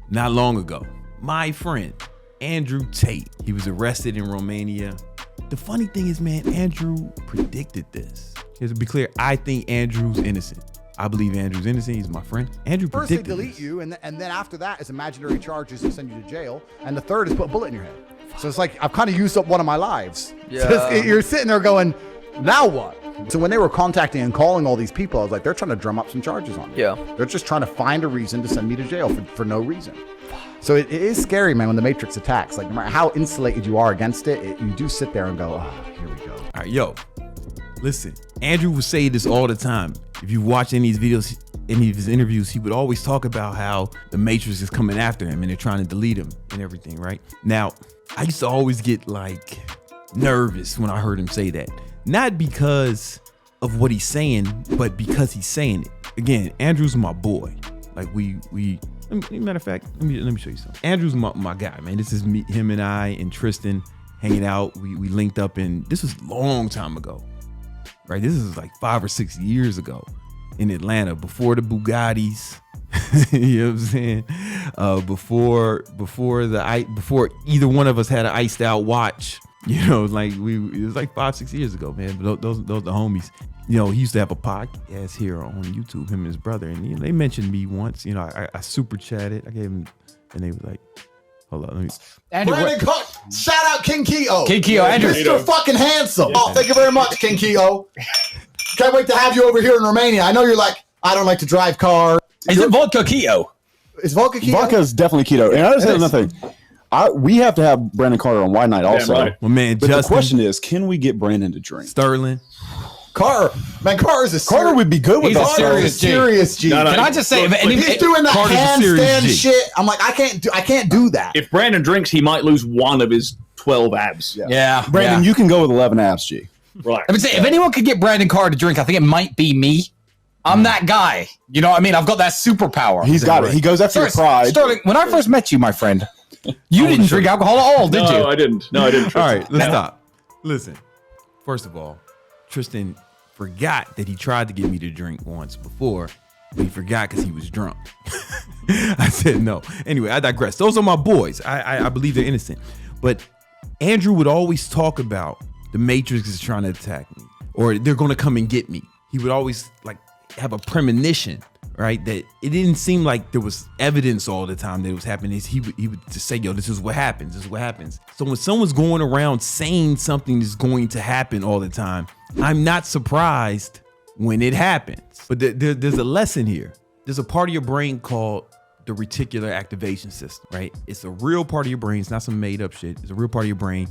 not long ago. My friend, Andrew Tate, he was arrested in Romania. The funny thing is, man, Andrew predicted this. Just to be clear, I think Andrew's innocent. I believe Andrew's innocent. He's my friend. Andrew predicted First they delete you, and then after that is imaginary charges to send you to jail, and the third is put a bullet in your head. So it's like I've kind of used up one of my lives. Yeah. So you're sitting there going, now what? So when they were contacting and calling all these people, I was like, they're trying to drum up some charges on me. Yeah. They're just trying to find a reason to send me to jail for no reason. So it is scary, man, when the Matrix attacks. Like, no matter how insulated you are against it, you do sit there and go, oh, here we go. All right, yo, listen, Andrew would say this all the time. If you watch any of his videos, any of his interviews, he would always talk about how the Matrix is coming after him and they're trying to delete him and everything, right? Now, I used to always get like nervous when I heard him say that. Not because of what he's saying, but because he's saying it. Again, Andrew's my boy. Like matter of fact, let me show you something. Andrew's my guy, man. This is me, him and I and Tristan hanging out. We linked up, and this was a long time ago, right? This is like 5 or 6 years ago in Atlanta, before the Bugattis. You know what I'm saying? Before either one of us had an iced out watch. You know, like it was like 5-6 years ago, man. But those are the homies. You know, he used to have a podcast here on YouTube, him and his brother, and they mentioned me once. You know, I super chatted. I gave him, and they were like, "Hold on, let me." Andrew, Shout out King Keo. King Keo, Andrew. Mr. fucking handsome. Oh, thank you very much, King Keo. Can't wait to have you over here in Romania. I know you're like, I don't like to drive cars. Is it vodka keto? Is vodka keto? Vodka is definitely keto. And I just said another thing. We have to have Brandon Carter on Wine Night also. Right. Well, man, but the question is, can we get Brandon to drink? Sterling. Carter is Carter would be good with us. He's a serious G. No, Can I just say, he's doing that handstand shit. I'm like, I can't do that. If Brandon drinks, he might lose one of his 12 abs. Yeah. Brandon, you can go with 11 abs, G. Right. I mean, say, if anyone could get Brandon Carter to drink, I think it might be me. I'm that guy. You know what I mean? I've got that superpower. He's got it. He goes after your pride. Sterling, when I first met you, my friend, you didn't drink alcohol at all, did you? No, I didn't. No, I didn't. All right, let's stop. Listen, first of all, Tristan forgot that he tried to get me to drink once before, but he forgot because he was drunk. I said no. Anyway, I digress. Those are my boys. I believe they're innocent. But Andrew would always talk about the Matrix is trying to attack me, or they're going to come and get me. He would always like have a premonition, right? That it didn't seem like there was evidence all the time that it was happening. He would just say, yo, this is what happens. This is what happens. So when someone's going around saying something is going to happen all the time, I'm not surprised when it happens. But there's a lesson here. There's a part of your brain called the reticular activation system, right? It's a real part of your brain. It's not some made up shit. It's a real part of your brain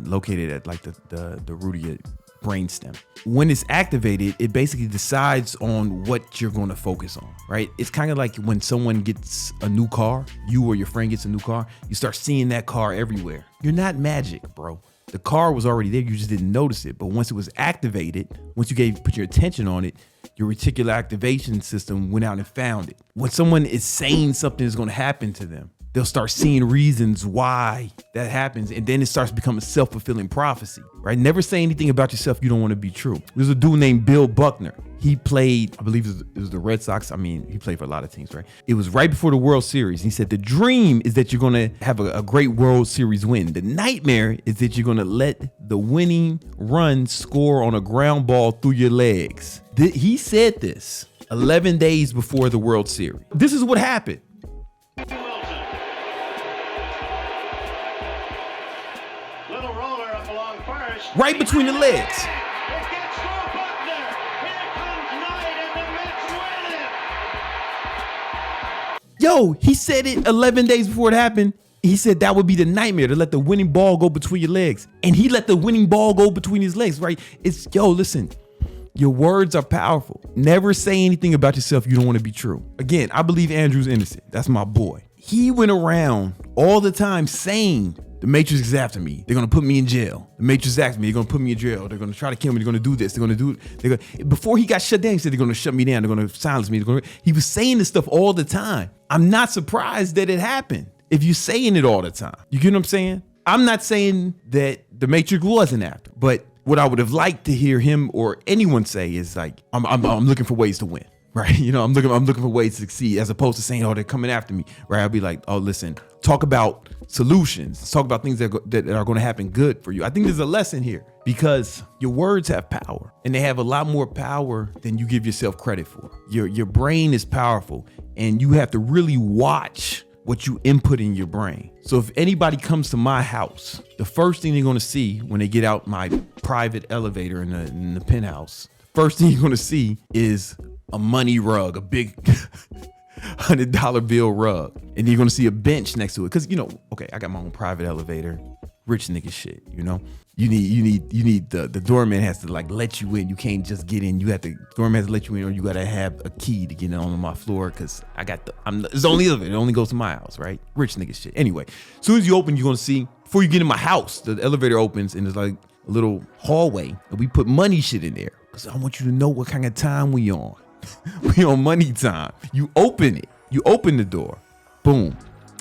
located at like the root of your brainstem. When it's activated, it basically decides on what you're going to focus on, right? It's kind of like when someone gets a new car, you or your friend gets a new car, you start seeing that car everywhere. You're not magic, bro. The car was already there, you just didn't notice it. But once it was activated, once you put your attention on it, your reticular activation system went out and found it. When someone is saying something is going to happen to them, they'll start seeing reasons why that happens, and then it starts becoming a self-fulfilling prophecy, right? Never say anything about yourself you don't want to be true. There's a dude named Bill Buckner. He played, I believe it was the Red Sox. I mean, he played for a lot of teams, right? It was right before the World Series. He said, the dream is that you're going to have a great World Series win. The nightmare is that you're going to let the winning run score on a ground ball through your legs. He said this 11 days before the World Series. This is what happened. Right between the legs. Yo, he said it 11 days before it happened. He said that would be the nightmare, to let the winning ball go between your legs. And he let the winning ball go between his legs, right? Listen, your words are powerful. Never say anything about yourself you don't want to be true. Again, I believe Andrew's innocent. That's my boy. He went around all the time saying, the Matrix is after me. They're going to put me in jail. The Matrix is after me. They're going to put me in jail. They're going to try to kill me. They're going to do this. They're going to do it. Before he got shut down, he said they're going to shut me down. They're going to silence me. He was saying this stuff all the time. I'm not surprised that it happened if you're saying it all the time. You get what I'm saying? I'm not saying that the Matrix wasn't after, but what I would have liked to hear him or anyone say is like, I'm looking for ways to win. right? You know, I'm looking for ways to succeed, as opposed to saying, oh, they're coming after me, right? I'll be like, oh, listen, talk about solutions. Let's talk about things that are going to happen good for you. I think there's a lesson here, because your words have power, and they have a lot more power than you give yourself credit for. Your brain is powerful, and you have to really watch what you input in your brain. So if anybody comes to my house, the first thing they're going to see when they get out my private elevator in the penthouse, first thing you're going to see is a money rug, a big $100 bill rug. And you're going to see a bench next to it. Cause okay, I got my own private elevator, rich nigga shit, You need the doorman has to like let you in. You can't just get in. Doorman has to let you in, or you gotta have a key to get on my floor, cause it's the only elevator. It only goes to my house, right? Rich nigga shit. Anyway, as soon as you open, you're gonna see, before you get in my house, the elevator opens and there's like a little hallway, and we put money shit in there. Cause I want you to know what kind of time we on. We on money time. You open it. You open the door. Boom.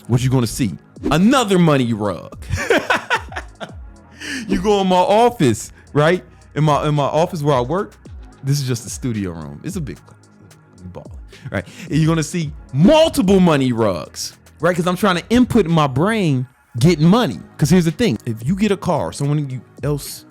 What you gonna see? Another money rug. You go in my office, right? In my office where I work. This is just a studio room. It's a big ball, right? And you're gonna see multiple money rugs, right? Because I'm trying to input in my brain getting money. Because here's the thing: if you get a car, someone else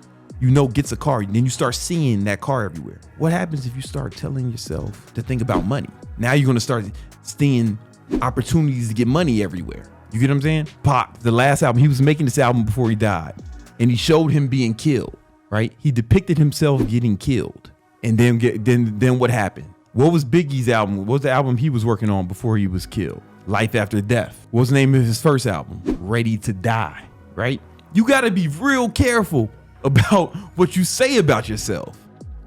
gets a car, then you start seeing that car everywhere. What happens if you start telling yourself to think about money? Now you're gonna start seeing opportunities to get money everywhere. You get what I'm saying? Pac, the last album, he was making this album before he died, and he showed him being killed, right? He depicted himself getting killed. And then what happened? What was Biggie's album? What was the album he was working on before he was killed? Life After Death. What was the name of his first album? Ready to Die, right? You gotta be real careful about what you say about yourself.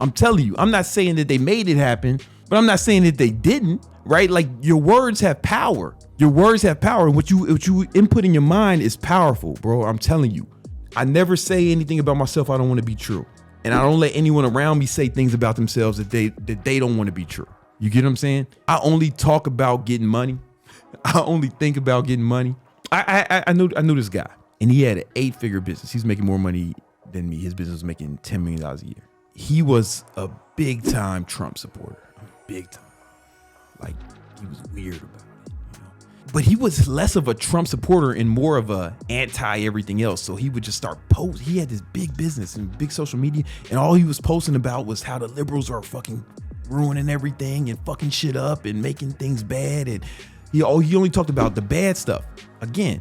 I'm telling you, I'm not saying that they made it happen, but I'm not saying that they didn't, right? Like, your words have power. Your words have power. What you input in your mind is powerful, bro. I'm telling you. I never say anything about myself I don't want to be true. And I don't let anyone around me say things about themselves that they don't want to be true. You get what I'm saying? I only talk about getting money. I only think about getting money. I knew this guy, and he had an 8-figure business. He's making more money than me. His business was making $10 million a year. He was a big time Trump supporter. Big time. Like, he was weird about it, But he was less of a Trump supporter and more of a anti everything else. So he would just start posting. He had this big business and big social media, and all he was posting about was how the liberals are fucking ruining everything and fucking shit up and making things bad. And he only talked about the bad stuff. Again,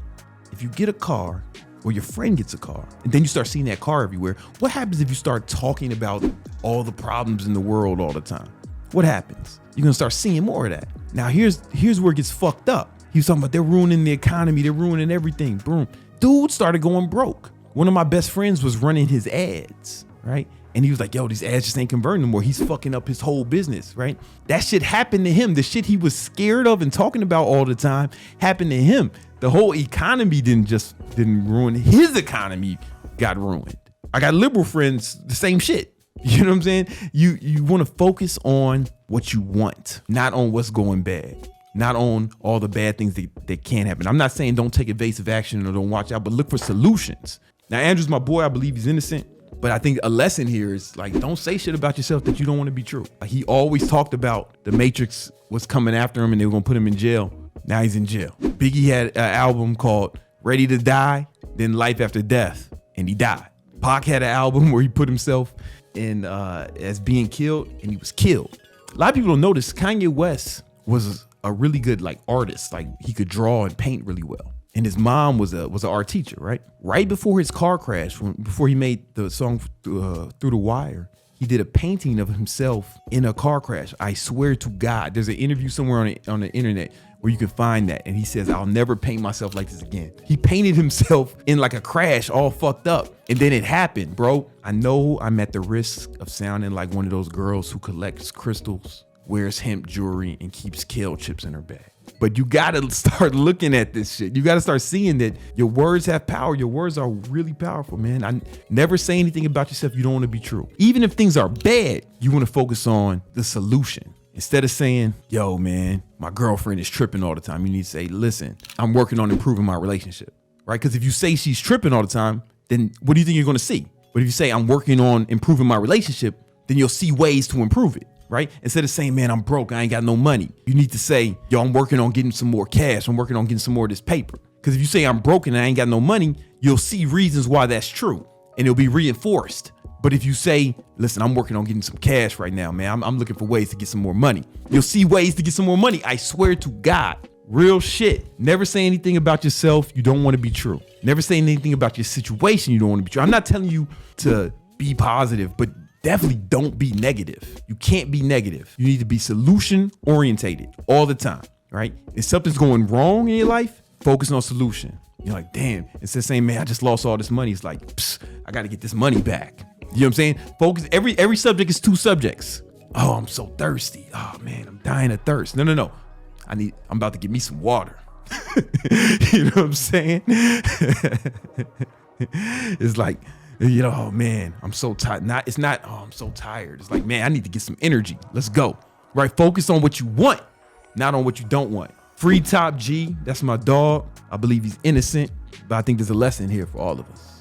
if you get a car, or your friend gets a car, and then you start seeing that car everywhere, what happens if you start talking about all the problems in the world all the time? What happens? You're gonna start seeing more of that. Now here's where it gets fucked up. He was talking about they're ruining the economy, they're ruining everything. Boom. Dude started going broke. One of my best friends was running his ads, right? And he was like, yo, these ads just ain't converting no more. He's fucking up his whole business, right? That shit happened to him. The shit he was scared of and talking about all the time happened to him. The whole economy didn't ruin. His economy got ruined. I got liberal friends, the same shit. You know what I'm saying? You want to focus on what you want, not on what's going bad, not on all the bad things that can happen. I'm not saying don't take evasive action or don't watch out, but look for solutions. Now, Andrew's my boy. I believe he's innocent. But I think a lesson here is, like, don't say shit about yourself that you don't want to be true. Like, he always talked about the Matrix was coming after him and they were going to put him in jail. Now he's in jail. Biggie had an album called Ready to Die, then Life After Death, and he died. Pac had an album where he put himself in as being killed, and he was killed. A lot of people don't notice Kanye West was a really good artist. Like, he could draw and paint really well. And his mom was an art teacher, right? Right before his car crash, before he made the song Through the Wire, he did a painting of himself in a car crash. I swear to God, there's an interview somewhere on the internet where you can find that. And he says, I'll never paint myself like this again. He painted himself in like a crash, all fucked up. And then it happened, bro. I know I'm at the risk of sounding like one of those girls who collects crystals, wears hemp jewelry, and keeps kale chips in her bag. But you gotta start looking at this shit. You gotta start seeing that your words have power. Your words are really powerful, man. I never say anything about yourself you don't want to be true. Even if things are bad, you want to focus on the solution. Instead of saying, yo, man, my girlfriend is tripping all the time, you need to say, listen, I'm working on improving my relationship, right? Because if you say she's tripping all the time, then what do you think you're gonna see? But if you say, I'm working on improving my relationship, then you'll see ways to improve it. right? Instead of saying, man, I'm broke, I ain't got no money. You need to say, yo, I'm working on getting some more cash. I'm working on getting some more of this paper. Because if you say I'm broke and I ain't got no money, you'll see reasons why that's true and it'll be reinforced. But if you say, listen, I'm working on getting some cash right now, man. I'm looking for ways to get some more money. You'll see ways to get some more money. I swear to God, real shit. Never say anything about yourself you don't want to be true. Never say anything about your situation you don't want to be true. I'm not telling you to be positive, but definitely don't be negative. You can't be negative. You need to be solution orientated all the time, right? If something's going wrong in your life, focus on solution. You're like, damn, instead of saying, man, I just lost all this money. It's like, I got to get this money back. You know what I'm saying? Focus. Every subject is two subjects. Oh, I'm so thirsty. Oh man, I'm dying of thirst. No. I'm about to get me some water. You know what I'm saying? It's like, you know, oh man, I'm so tired. It's not, oh, I'm so tired. It's like, man, I need to get some energy. Let's go. Right? Focus on what you want, not on what you don't want. Free Top G. That's my dog. I believe he's innocent, but I think there's a lesson here for all of us.